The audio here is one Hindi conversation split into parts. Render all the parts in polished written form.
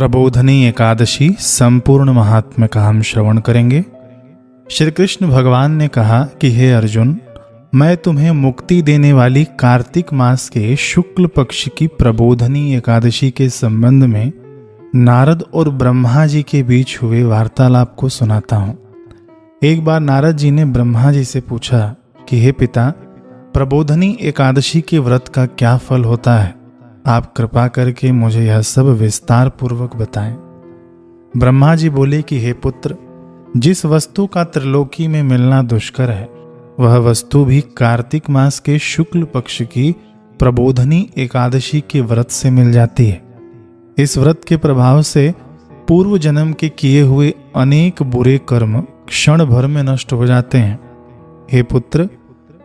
प्रबोधनी एकादशी संपूर्ण महात्म्य का हम श्रवण करेंगे। श्री कृष्ण भगवान ने कहा कि हे अर्जुन, मैं तुम्हें मुक्ति देने वाली कार्तिक मास के शुक्ल पक्ष की प्रबोधनी एकादशी के संबंध में नारद और ब्रह्मा जी के बीच हुए वार्तालाप को सुनाता हूँ। एक बार नारद जी ने ब्रह्मा जी से पूछा कि हे पिता, प्रबोधनी एकादशी के व्रत का क्या फल होता है? आप कृपा करके मुझे यह सब विस्तार पूर्वक बताएं। ब्रह्मा जी बोले कि हे पुत्र, जिस वस्तु का त्रिलोकी में मिलना दुष्कर है, वह वस्तु भी कार्तिक मास के शुक्ल पक्ष की प्रबोधनी एकादशी के व्रत से मिल जाती है। इस व्रत के प्रभाव से पूर्व जन्म के किए हुए अनेक बुरे कर्म क्षण भर में नष्ट हो जाते हैं। हे पुत्र,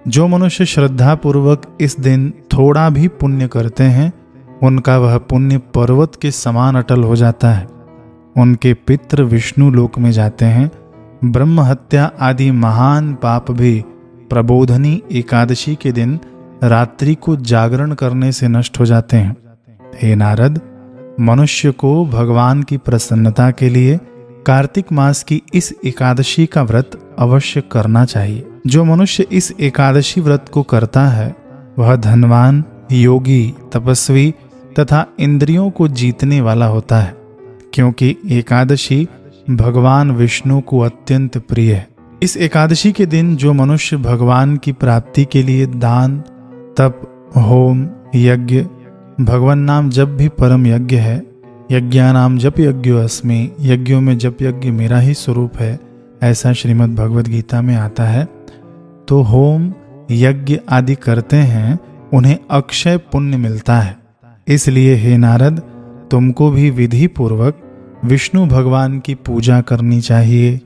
जो मनुष्य श्रद्धा पूर्वक इस दिन थोड़ा भी पुण्य करते हैं, उनका वह पुण्य पर्वत के समान अटल हो जाता है। उनके पितृ विष्णु लोक में जाते हैं। ब्रह्म हत्या आदि महान पाप भी प्रबोधनी एकादशी के दिन रात्रि को जागरण करने से नष्ट हो जाते हैं। हे नारद, मनुष्य को भगवान की प्रसन्नता के लिए कार्तिक मास की इस एकादशी का व्रत अवश्य करना चाहिए। जो मनुष्य इस एकादशी व्रत को करता है, वह धनवान, योगी, तपस्वी तथा इंद्रियों को जीतने वाला होता है, क्योंकि एकादशी भगवान विष्णु को अत्यंत प्रिय है। इस एकादशी के दिन जो मनुष्य भगवान की प्राप्ति के लिए दान, तप, होम, यज्ञ, भगवान नाम जप भी परम यज्ञ है। यज्ञानाम जप यज्ञो अस्मि, यज्ञों में जप यज्ञ मेरा ही स्वरूप है, ऐसा श्रीमद् भगवद गीता में आता है। तो होम, यज्ञ आदि करते हैं, उन्हें अक्षय पुण्य मिलता है। इसलिए हे नारद, तुमको भी विधि पूर्वक विष्णु भगवान की पूजा करनी चाहिए।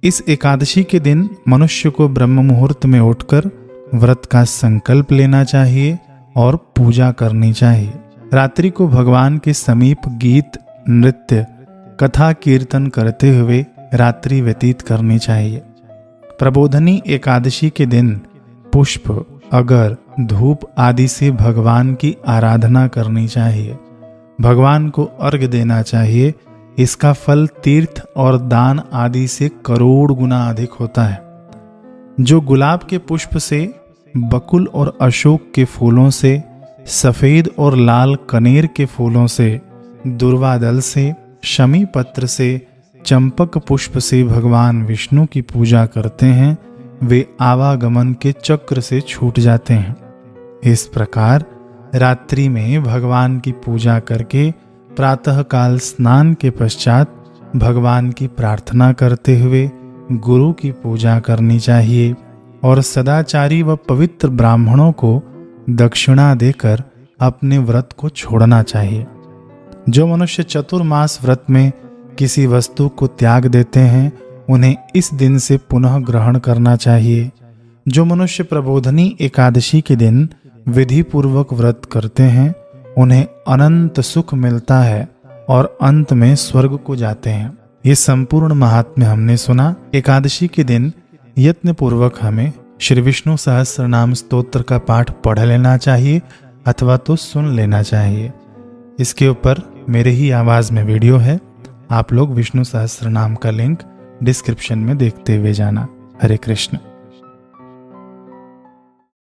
इस एकादशी के दिन मनुष्य को ब्रह्म मुहूर्त में उठकर व्रत का संकल्प लेना चाहिए और पूजा करनी चाहिए। रात्रि को भगवान के समीप गीत, नृत्य, कथा कीर्तन करते हुए रात्रि व्यतीत करनी चाहिए। प्रबोधनी एकादशी के दिन पुष्प, अगर, धूप आदि से भगवान की आराधना करनी चाहिए। भगवान को अर्घ्य देना चाहिए। इसका फल तीर्थ और दान आदि से करोड़ गुना अधिक होता है। जो गुलाब के पुष्प से, बकुल और अशोक के फूलों से, सफेद और लाल कनेर के फूलों से, दुर्वादल से, शमी पत्र से, चंपक पुष्प से भगवान विष्णु की पूजा करते हैं, वे आवागमन के चक्र से छूट जाते हैं। इस प्रकार रात्रि में भगवान की पूजा करके प्रातःकाल स्नान के पश्चात भगवान की प्रार्थना करते हुए गुरु की पूजा करनी चाहिए और सदाचारी व पवित्र ब्राह्मणों को दक्षिणा देकर अपने व्रत को छोड़ना चाहिए। जो मनुष्य चतुर्मास व्रत में किसी वस्तु को त्याग देते हैं, उन्हें इस दिन से पुनः ग्रहण करना चाहिए। जो मनुष्य प्रबोधनी एकादशी के दिन विधि पूर्वक व्रत करते हैं, उन्हें अनंत सुख मिलता है और अंत में स्वर्ग को जाते हैं। ये संपूर्ण महात्म्य हमने सुना। एकादशी के दिन यत्न पूर्वक हमें श्री विष्णु सहस्त्रनाम स्तोत्र का पाठ पढ़ लेना चाहिए अथवा तो सुन लेना चाहिए। इसके ऊपर मेरे ही आवाज में वीडियो है, आप लोग विष्णु सहस्त्रनाम का लिंक डिस्क्रिप्शन में देखते हुए जाना। हरे कृष्ण।